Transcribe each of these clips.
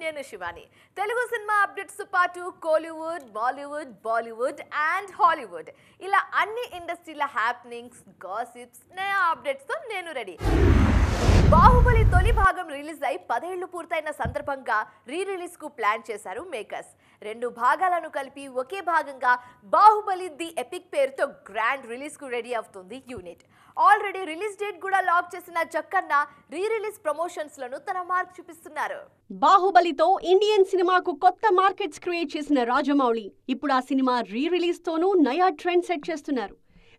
నేను Shivani. Telugu cinema updates పాటు Kollywood, Bollywood, Bollywood and Hollywood ఇలా అన్ని ఇండస్ట్రీల హ్యాపెనింగ్స్, గాసిప్స్, నయా అప్డేట్స్ తో నేను రెడీ. బాహుబలి తొలి భాగం రిలీజ్ అయి 10 ఏళ్లు పూర్తయిన సందర్భంగా రిలీజ్ కు ప్లాన్ చేశారు మేకర్స్. 2 భాగాలను కలిపి ఒకే భాగంగా బాహుబలి ది ఎపిక్ పేరుతో గ్రాండ్ రిలీజ్ కు రెడీ అవుతుంది యూనిట్. ఆల్రెడీ రిలీజ్ డేట్ కూడా లాక్ చేసిన జక్కన్న రిలీజ్ ప్రమోషన్స్ లను తన మార్క్ చూపిస్తున్నారు. బాహుబలితో ఇండియన్ సినిమాకు కొత్త మార్కెట్స్ క్రియేట్ చేసిన రాజమౌళి ఇప్పుడు ఆ సినిమా రిలీజ్ తోనూ నయా ట్రెండ్ సెట్ చేస్తున్నారు.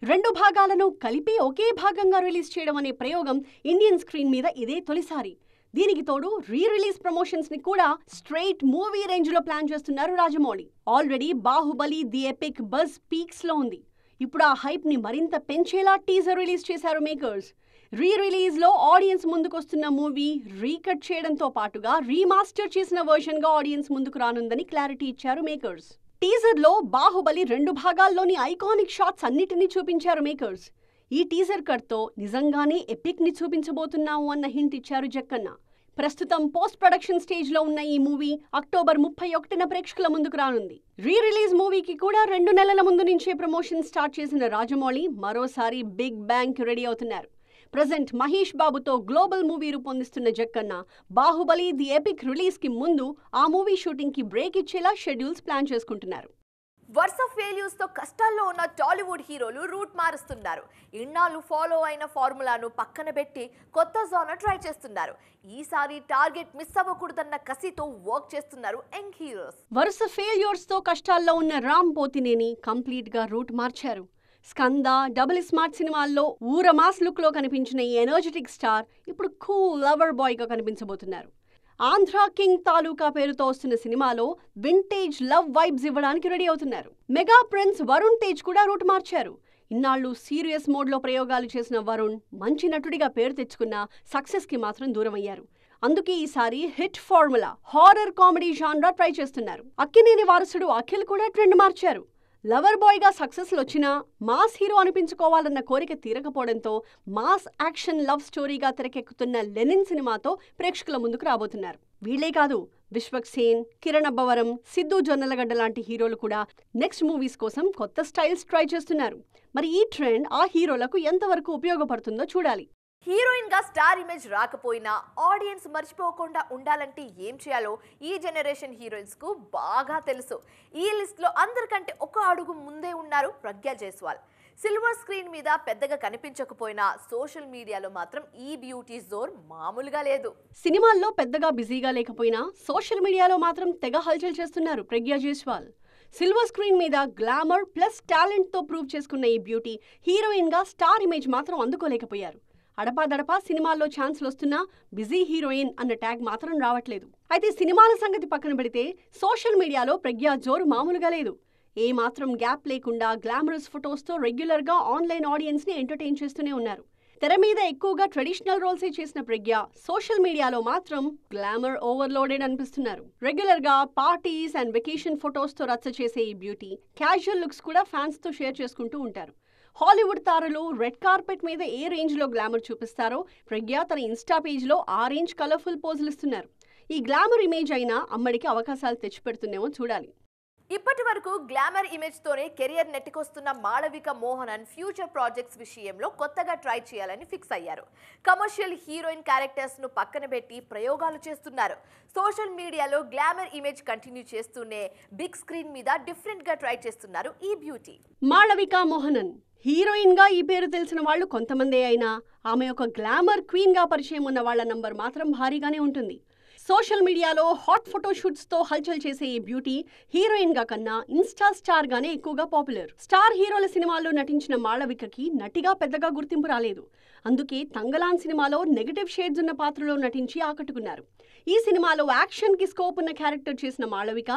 2 భాగాలను కలిపి ఒకే భాగంగా రిలీజ్ చేయడం అనే ప్రయోగం ఇండియన్ స్క్రీన్ మీద ఇదే తొలిసారి. దీనికి తోడు రిలీజ్ ప్రమోషన్స్ ని కూడా స్ట్రైట్ మూవీ రేంజ్ లో ప్లాన్ చేస్తున్నారు Rajamouli. Already Baahubali the epic buzz peaks లో ఉంది. ఇప్పుడు ఆ హైప్ ని మరింత పెంచేలా టీజర్ రిలీజ్ చేశారు మేకర్స్. రిలీజ్ లో ఆడియన్స్ ముందుకొస్తున్న మూవీ రీకట్ చేయడంతో పాటుగా రీమాస్టర్ చేసిన వర్షన్ గా ఆడియన్స్ ముందుకు రానుందని క్లారిటీ ఇచ్చారు మేకర్స్. టీజర్ లో బాహుబలి 2 భాగాల్లోని ఐకానిక్ షాట్స్ అన్నిటినీ చూపించారు మేకర్స్. ఈ టీజర్ కట్ తో నిజంగానే ఎపిక్ ని చూపించబోతున్నాము అన్న హింట్ ఇచ్చారు జక్కన్న. ప్రస్తుతం పోస్ట్ ప్రొడక్షన్ స్టేజ్ లో ఉన్న ఈ మూవీ అక్టోబర్ 31న ప్రేక్షకుల ముందుకు రానుంది. రిలీజ్ మూవీకి కూడా 2 నెలల ముందు నుంచే ప్రమోషన్ స్టార్ట్ చేసిన రాజమౌళి మరోసారి బిగ్ బ్యాంగ్ రెడీ అవుతున్నారు. ప్రెజెంట్ మహేష్ బాబుతో గ్లోబల్ మూవీ రూపొందిస్తున్న Jakkanna Baahubali the epic release కి ముందు ఆ మూవీ షూటింగ్ కి బ్రేక్ ఇచ్చేలా షెడ్యూల్స్ ప్లాన్ చేసుకుంటున్నారు. వరుస ఫెయిల్యూర్స్ తో కష్టాల్లో ఉన్న టాలీవుడ్ హీరోలు రూట్ మారుస్తున్నారు. ఇన్నాళ్ళు ఫాలో అయిన ఫార్ములాను పక్కన పెట్టి కొత్త జోనర్ ట్రై చేస్తున్నారు. ఈసారి టార్గెట్ మిస్ అవ్వకూడదన్న కసితో వర్క్ చేస్తున్నారు యంగ్ హీరోస్. వరుస ఫెయిల్యూర్స్ తో కష్టాల్లో ఉన్న రామ్ పోతినేని కంప్లీట్ గా రూట్ మార్చారు. స్కంద, డబుల్ స్మార్ట్ సినిమాల్లో ఊరమాస్ లుక్ లో కనిపించిన ఈ ఎనర్జెటిక్ స్టార్ ఇప్పుడు కూల్ లవర్ బాయ్ గా కనిపించబోతున్నారు. ఆంధ్ర కింగ్ తాలూకా పేరుతో వస్తున్న సినిమాలో వింటేజ్ లవ్ వైబ్స్ ఇవ్వడానికి రెడీ అవుతున్నారు. మెగా ప్రిన్స్ వరుణ్ తేజ్ కూడా రూట్ మార్చారు. ఇన్నాళ్లు సీరియస్ మోడ్ లో ప్రయోగాలు చేసిన వరుణ్ మంచి నటుడిగా పేరు తెచ్చుకున్న సక్సెస్ కి మాత్రం దూరమయ్యారు. అందుకే ఈసారి hit formula horror comedy genre try చేస్తున్నారు. అక్కినేని వారసుడు అఖిల్ కూడా ట్రెండ్ మార్చారు. లవర్ బాయ్ గా సక్సెస్ వచ్చినా మాస్ హీరో అనిపించుకోవాలన్న కోరిక తీరకపోవడంతో మాస్ యాక్షన్ లవ్ స్టోరీగా తెరకెక్కుతున్న లెనిన్ సినిమాతో ప్రేక్షకుల ముందుకు రాబోతున్నారు. వీళ్లే కాదు, విశ్వక్ సేన్, కిరణ్ అబ్బవరం, సిద్ధు జొన్నలగడ్డ లాంటి హీరోలు కూడా నెక్స్ట్ మూవీస్ కోసం కొత్త స్టైల్స్ ట్రై చేస్తున్నారు. మరి ఈ ట్రెండ్ ఆ హీరోలకు ఎంతవరకు ఉపయోగపడుతుందో చూడాలి. హీరోయిన్ గా స్టార్ ఇమేజ్ రాకపోయినా ఆడియన్స్ మర్చిపోకుండా ఉండాలంటే ఏం చేయాలో ఈ జనరేషన్ హీరోయిన్స్ కు బాగా తెలుసు. ఈ లిస్ట్ లో అందరికంటే ఒక అడుగు ముందే ఉన్నారు ప్రజ్ఞా జైస్వాల్. సిల్వర్ స్క్రీన్ మీద పెద్దగా కనిపించకపోయినా సోషల్ మీడియాలో మాత్రం ఈ బ్యూటీ జోర్ మామూలుగా లేదు. సినిమాల్లో పెద్దగా బిజీగా లేకపోయినా సోషల్ మీడియాలో మాత్రం తెగ హల్చల్ చేస్తున్నారు ప్రజ్ఞా జైస్వాల్. సిల్వర్ స్క్రీన్ మీద గ్లామర్ ప్లస్ టాలెంట్ తో ప్రూవ్ చేసుకున్న ఈ బ్యూటీ హీరోయిన్ గా స్టార్ ఇమేజ్ మాత్రం అందుకోలేకపోయారు. అడపాదడపా సినిమాల్లో ఛాన్స్లు వస్తున్నా బిజీ హీరోయిన్ అన్న ట్యాగ్ మాత్రం రావట్లేదు. అయితే సినిమాల సంగతి పక్కన పెడితే సోషల్ మీడియాలో ప్రజ్ఞా జోరు మామూలుగా లేదు. ఏ మాత్రం గ్యాప్ లేకుండా గ్లామరస్ ఫొటోస్తో రెగ్యులర్ గా ఆన్లైన్ ఆడియన్స్ ని ఎంటర్టైన్ చేస్తూనే ఉన్నారు. తెర మీద ఎక్కువగా ట్రెడిషనల్ రోల్సే చేసిన ప్రజ్ఞ సోషల్ మీడియాలో మాత్రం గ్లామర్ ఓవర్లోడెడ్ అనిపిస్తున్నారు. రెగ్యులర్ గా పార్టీస్ అండ్ వెకేషన్ ఫొటోస్ తో రచ్చ చేసే ఈ బ్యూటీ క్యాజువల్ లుక్స్ కూడా ఫ్యాన్స్ తో షేర్ చేసుకుంటూ ఉంటారు. హాలీవుడ్ తారలు రెడ్ కార్పెట్ మీద ఏ రేంజ్ లో గ్లామర్ చూపిస్తారో ప్రజ్ఞ తన ఇన్స్టా పేజ్ లో ఆ రేంజ్ కలర్ఫుల్ పోజులు ఇస్తున్నారు. ఈ గ్లామర్ ఇమేజ్ అయినా అమ్మడికి అవకాశాలు తెచ్చిపెడుతుందేమో చూడాలి. ఇప్పటి వరకు గ్లామర్ ఇమేజ్ తోనే కెరియర్ నెట్టుకొస్తున్న మాళవిక మోహనన్ ఫ్యూచర్ ప్రాజెక్ట్స్ విషయంలో కొత్తగా ట్రై చేయాలని ఫిక్స్ అయ్యారు. కమర్షియల్ హీరోయిన్ క్యారెక్టర్స్ ను పక్కన పెట్టి ప్రయోగాలు చేస్తున్నారు. సోషల్ మీడియాలో గ్లామర్ ఇమేజ్ కంటిన్యూ చేస్తూనే బిగ్ స్క్రీన్ మీద డిఫరెంట్ గా ట్రై చేస్తున్నారు ఈ బ్యూటీ. మాళవిక మోహనన్ హీరోయిన్ గా ఈ పేరు తెలిసిన వాళ్ళు కొంతమందే అయినా ఆమె ఒక గ్లామర్ క్వీన్ గా పరిచయం ఉన్న వాళ్ల నంబర్ మాత్రం భారీగానే ఉంటుంది. సోషల్ మీడియాలో హాట్ ఫోటోషూట్స్ తో హల్చల్ చేసే ఈ బ్యూటీ హీరోయిన్ గా కన్నా ఇన్స్టా స్టార్ గానే ఎక్కువగా పాపులర్. స్టార్ హీరోల సినిమాల్లో నటించిన మాళవికకి నటిగా పెద్దగా గుర్తింపు రాలేదు. అందుకే తంగలాన్ సినిమాలో నెగటివ్ షేడ్స్ ఉన్న పాత్రలో నటించి ఆకట్టుకున్నారు. ఈ సినిమాలో యాక్షన్ కి స్కోప్ ఉన్న క్యారెక్టర్ చేసిన మాళవిక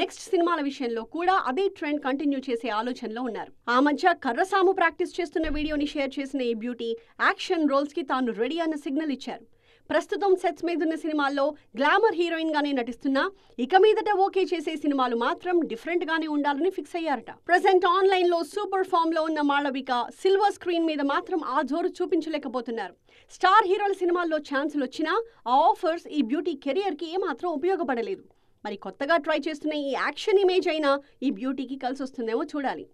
నెక్స్ట్ సినిమాల విషయంలో కూడా అదే ట్రెండ్ కంటిన్యూ చేసే ఆలోచనలో ఉన్నారు. ఆ మధ్య కర్రసాము ప్రాక్టీస్ చేస్తున్న వీడియోని షేర్ చేసిన ఈ బ్యూటీ యాక్షన్ రోల్స్ కి తాను రెడీ అన్న సిగ్నల్ ఇచ్చారు. ప్రస్తుతం సెట్స్ మీదున్న సినిమాల్లో గ్లామర్ హీరోయిన్ గానే నటిస్తున్నా ఇక మీదట ఓకే చేసే సినిమాలు మాత్రం డిఫరెంట్ గానే ఉండాలని ఫిక్స్ అయ్యారట. ప్రెసెంట్ ఆన్లైన్ లో సూపర్ ఫామ్ లో ఉన్న మాళవిక సిల్వర్ స్క్రీన్ మీద మాత్రం ఆ జోరు చూపించలేకపోతున్నారు. స్టార్ హీరోల సినిమాల్లో ఛాన్సులు వచ్చినా ఆ ఆఫర్స్ ఈ బ్యూటీ కెరియర్ కి ఏమాత్రం ఉపయోగపడలేదు. మరి కొత్తగా ట్రై చేస్తున్న ఈ యాక్షన్ ఇమేజ్ అయినా ఈ బ్యూటీకి కలిసి వస్తుందేమో చూడాలి.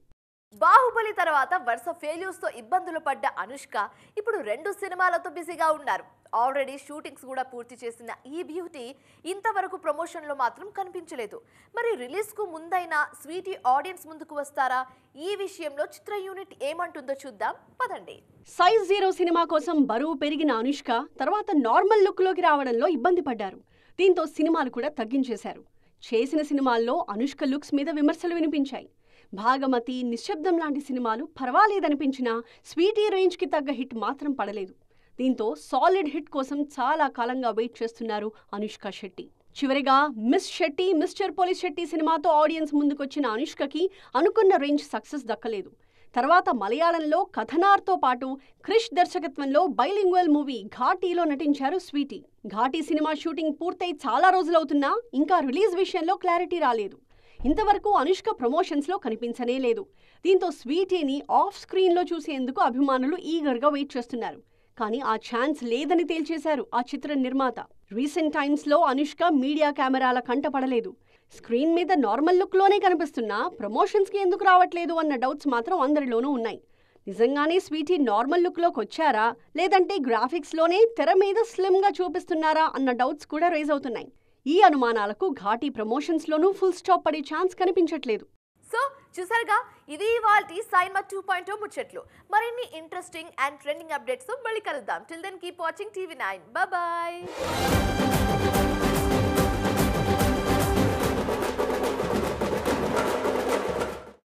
బాహుబలి తర్వాత వరుస ఫెయిల్యూర్స్ తో ఇబ్బందులు పడ్డ అనుష్క ఇప్పుడు 2 సినిమాలతో బిజీగా ఉన్నారు. ఆల్రెడీ షూటింగ్స్ కూడా పూర్తి చేసిన ఈ బ్యూటీ ఇంతవరకు ప్రమోషన్లో మాత్రం కనిపించలేదు. మరి రిలీజ్ కు ముందైనా స్వీటీ ఆడియన్స్ ముందుకు వస్తారా? ఈ విషయంలో చిత్ర యూనిట్ ఏమంటుందో చూద్దాం పదండి. సైజ్ 0 సినిమా కోసం బరువు పెరిగిన అనుష్క తర్వాత నార్మల్ లుక్ లోకి రావడంలో ఇబ్బంది పడ్డారు. దీంతో సినిమాలు కూడా తగ్గించేశారు. చేసిన సినిమాల్లో అనుష్క లుక్స్ మీద విమర్శలు వినిపించాయి. భాగమతి, నిశ్శబ్దం లాంటి సినిమాలు పర్వాలేదనిపించినా స్వీటీ రేంజ్కి తగ్గ హిట్ మాత్రం పడలేదు. దీంతో సాలిడ్ హిట్ కోసం చాలా కాలంగా వెయిట్ చేస్తున్నారు అనుష్క శెట్టి. చివరిగా miss Shetty, mister police Shetty సినిమాతో ఆడియన్స్ ముందుకొచ్చిన అనుష్కకి అనుకున్న రేంజ్ సక్సెస్ దక్కలేదు. తర్వాత మలయాళంలో కథనార్తో పాటు క్రిష్ దర్శకత్వంలో బైలింగ్వల్ మూవీ ఘాటీలో నటించారు స్వీటీ. ఘాటీ సినిమా షూటింగ్ పూర్తయి చాలా రోజులవుతున్నా ఇంకా రిలీజ్ విషయంలో క్లారిటీ రాలేదు. ఇంతవరకు అనుష్క ప్రమోషన్స్ లో కనిపించనే లేదు. దీంతో స్వీటీని ఆఫ్ స్క్రీన్ లో చూసేందుకు అభిమానులు ఈగర్గా వెయిట్ చేస్తున్నారు. కానీ ఆ ఛాన్స్ లేదని తేల్చేశారు ఆ చిత్ర నిర్మాత. రీసెంట్ టైమ్స్ లో అనుష్క మీడియా కెమెరాల కంటపడలేదు. స్క్రీన్ మీద నార్మల్ లుక్ లోనే కనిపిస్తున్నా ప్రమోషన్స్ కి ఎందుకు రావట్లేదు అన్న డౌట్స్ మాత్రం అందరిలోనూ ఉన్నాయి. నిజంగానే స్వీటీ నార్మల్ లుక్ లోకి వచ్చారా, లేదంటే గ్రాఫిక్స్ లోనే తెర మీద స్లిమ్ గా చూపిస్తున్నారా అన్న డౌట్స్ కూడా రైజ్ అవుతున్నాయి. ఈ అనుమానాలకు ఘాటీ ప్రమోషన్స్ లోనూ ఫుల్ స్టాప్ పడే ఛాన్స్ కనిపించట్లేదు. సో చూసారుగా, ఇది ఇవాల్టి సైన్మా 2.0 ముచ్చట్లు. మరిన్ని ఇంట్రెస్టింగ్ అండ్ ట్రెండింగ్ అప్డేట్స్ మళ్ళీ కలుద్దాం. Till then keep watching TV9. Bye bye.